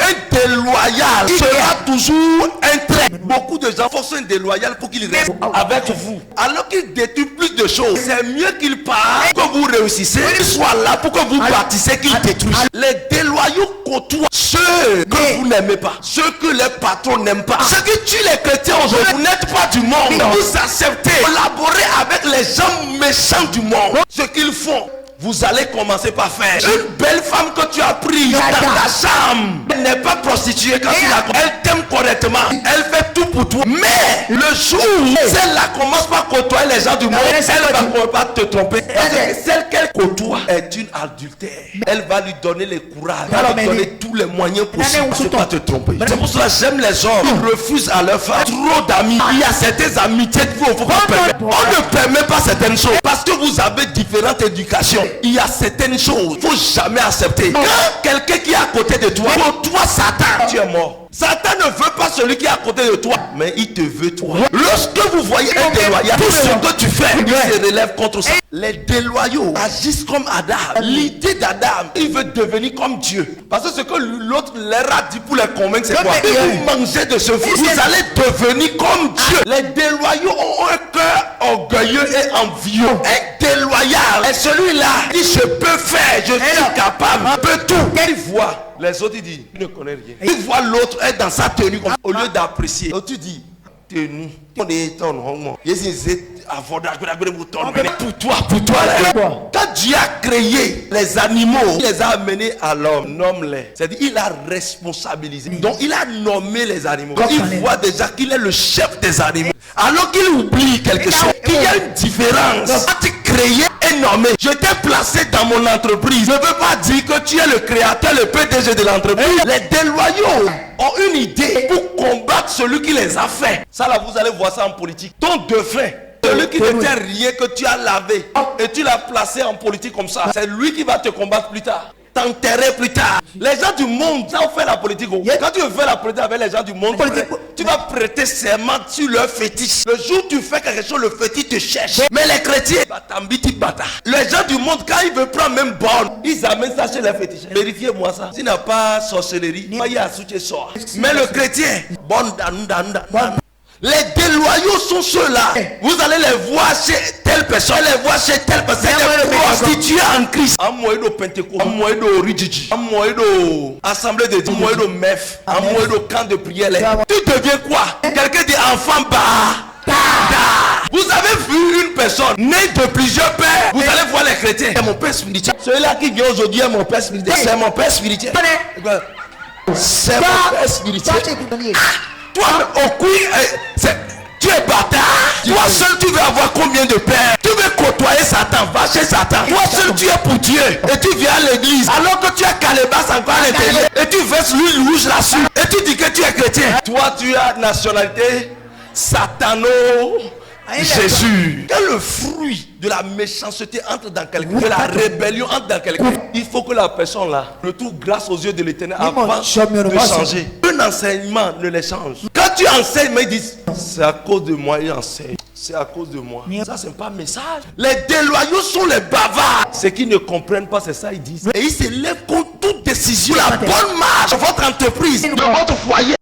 Un déloyal sera toujours un trait. Beaucoup de gens sont déloyaux pour qu'ils restent avec vous. Alors qu'ils détruisent plus de choses. C'est mieux qu'ils partent que vous réussissez. Qu'ils soient là pour que vous bâtissez qu'ils détruisent. Les déloyaux côtoient ceux que vous n'aimez pas. Ceux que les patrons n'aiment pas. Ceux qui tuent les chrétiens aujourd'hui. Vous n'êtes pas du monde. Vous acceptez. Collaborez avec les gens méchants du monde. Ce qu'ils font. Vous allez commencer par faire. Une belle femme que tu as prise dans ta chambre. Elle n'est pas prostituée quand tu la connais. Elle t'aime correctement. Elle fait tout pour toi. Mais le jour où celle-là commence par côtoyer les gens du monde, elle ne va pas te tromper. Parce que celle qu'elle côtoie est une adultère. Elle va lui donner le courage. Elle va lui donner tous les moyens possibles pour ne pas te tromper. C'est pour cela que j'aime les hommes qui refusent à leur femme trop d'amis. Il y a certaines amitiés que vous ne pouvez pas permettre. On ne permet pas certaines choses. Parce que vous avez différentes éducations. Il y a certaines choses qu'il ne faut jamais accepter. Quand quelqu'un qui est à côté de toi, pour toi Satan, tu es mort. Satan ne veut pas celui qui est à côté de toi, mais il te veut toi. Lorsque vous voyez un déloyal, tout ce que tu fais, il se relève contre ça. Les déloyaux agissent comme Adam. L'idée d'Adam, il veut devenir comme Dieu. Parce que ce que l'autre leur a dit pour les convaincre, c'est quoi? Si vous mangez de ce fruit, vous allez devenir comme Dieu. Les déloyaux ont un cœur orgueilleux et envieux. Un déloyal est celui-là qui je peux faire, je suis capable, je peux tout. Il voit. Les autres, ils disent, il ne connaît rien. Il voit l'autre être dans sa tenue, au lieu d'apprécier. L'autre dit, tenue. Pour toi. Quand Dieu a créé les animaux, il les a amenés à l'homme. Nomme-les. C'est-à-dire, il a responsabilisé. Donc, il a nommé les animaux. Donc, il voit déjà qu'il est le chef des animaux. Alors qu'il oublie quelque chose, qu'il y a une différence. Quand tu créé et nommé, je t'ai placé dans mon entreprise. Je ne veux pas dire que tu es le créateur, le PDG de l'entreprise. Les déloyaux ont une idée pour combattre celui qui les a fait. Ça là, vous allez voir ça en politique. Ton dauphin, celui qui ne tient rien, que tu as lavé et tu l'as placé en politique comme ça, c'est lui qui va te combattre plus tard. T'enterrer plus tard. Les gens du monde, ça on fait la politique. Quand tu veux faire la politique avec les gens du monde, tu vas prêter serment sur leur fétiche. Le jour où tu fais quelque chose, le fétiche te cherche. Mais les chrétiens, les gens du monde, quand ils veulent prendre même bonne, ils amènent ça chez les fétiches. Vérifiez-moi ça. S'il n'y a pas sorcellerie, il y a soutien sort. Mais le chrétien, bon. Les déloyaux sont ceux-là. Vous allez les voir chez telle personne, les voir chez telle personne. Les prostituées en Christ. Un moyen de Pentecôte, un moyen de Ridjiji, un moyen de Assemblée de Dieu, un moyen de MEF, un moyen de camp de prière. Tu deviens quoi? Quelqu'un dit enfant bas. Vous avez vu une personne née de plusieurs pères. Vous allez voir les chrétiens. C'est mon père spirituel. Celui-là qui vient aujourd'hui est mon père spirituel. C'est mon père spirituel. C'est mon père spirituel. Toi, au cou, tu es bâtard. Toi seul, tu veux avoir combien de pères? Tu veux côtoyer Satan, va chez Satan. Toi seul, tu es pour Dieu. Et tu viens à l'église. Alors que tu as calebasse encore à l'intérieur. Et tu verses l'huile rouge là-dessus. Et tu dis que tu es chrétien. Toi, tu as nationalité satano. Jésus. Quand le fruit de la méchanceté entre dans quelqu'un, que la rébellion entre dans quelqu'un, il faut que la personne là retrouve grâce aux yeux de l'Éternel avant de changer. Un enseignement ne les change. Quand tu enseignes, mais ils disent c'est à cause de moi, il enseigne. C'est à cause de moi. Ça, c'est pas un message. Les déloyaux sont les bavards. Ceux qui ne comprennent pas, c'est ça, ils disent. Et ils se lèvent contre toute décision. La bonne marche de votre entreprise, de votre foyer.